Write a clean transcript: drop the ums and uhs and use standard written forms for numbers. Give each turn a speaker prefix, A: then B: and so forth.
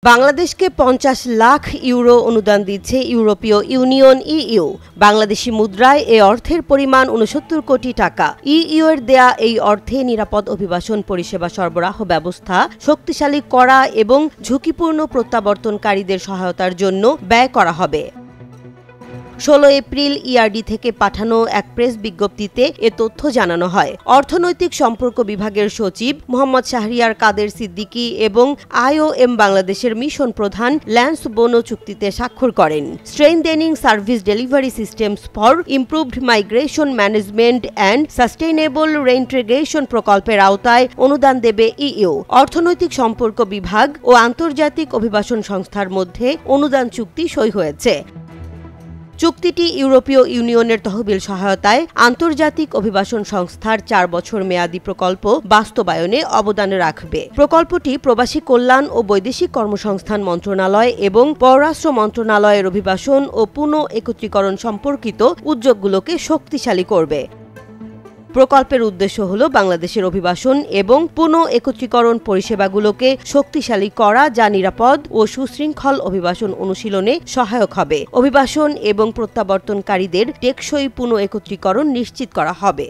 A: বাংলাদেশকে ৫০ লাখ ইউরো অনুদান দিচ্ছে ইউরোপীয় ইউনিয়ন ইইউ। বাংলাদেশি মুদ্রায় এ অর্থের পরিমাণ ৬৯ কোটি টাকা। ইইউ এর দেয়া এই অর্থে নিরাপদ অভিবাসন পরিষেবা সরবরাহ ব্যবস্থা শক্তিশালী করা এবং ঝুঁকিপূর্ণ প্রত্যাবর্তনকারীদের সহায়তার জন্য ব্যয় করা হবে। ১৬ এপ্রিল ইআরডি থেকে পাঠানো এক প্রেস বিজ্ঞপ্তিতে এ তথ্য জানানো হয়। অর্থনৈতিক সম্পর্ক বিভাগের সচিব মোহাম্মদ শাহরিয়ার কাদের সিদ্দিকী এবং আইওএম বাংলাদেশের মিশন প্রধান ল্যান্স বোনো চুক্তিতে স্বাক্ষর করেন। স্ট্রেনদেনিং service delivery systems for improved migration management and sustainable reintegration প্রকল্পের আওতায় অনুদান দেবে ইইউ। অর্থনৈতিক সম্পর্ক বিভাগ ও আন্তর্জাতিক অভিবাসন সংস্থার মধ্যে অনুদান চুক্তি সই হয়েছে। চুক্তিটি ইউরোপীয় ইউনিয়নের তহবিল সহায়তায় আন্তর্জাতিক অভিবাসন সংস্থার ৪ বছর মেয়াদী প্রকল্প বাস্তবায়নে অবদান রাখবে। প্রকল্পটি প্রবাসী কল্যাণ ও বৈদেশিক কর্মসংস্থান মন্ত্রণালয় এবং পররাষ্ট্র মন্ত্রণালয়ের অভিবাসন ও পুনঃ একত্রীকরণ সম্পর্কিত উদ্যোগগুলোকে শক্তিশালী করবে। প্রকল্পের উদ্দেশ্য হল বাংলাদেশের অভিবাসন এবং পুনঃ একত্রীকরণ পরিষেবাগুলোকে শক্তিশালী করা, যা নিরাপদ ও সুশৃঙ্খল অভিবাসন অনুশীলনে সহায়ক হবে। অভিবাসন এবং প্রত্যাবর্তনকারীদের টেকসই পুনঃ একত্রীকরণ নিশ্চিত করা হবে।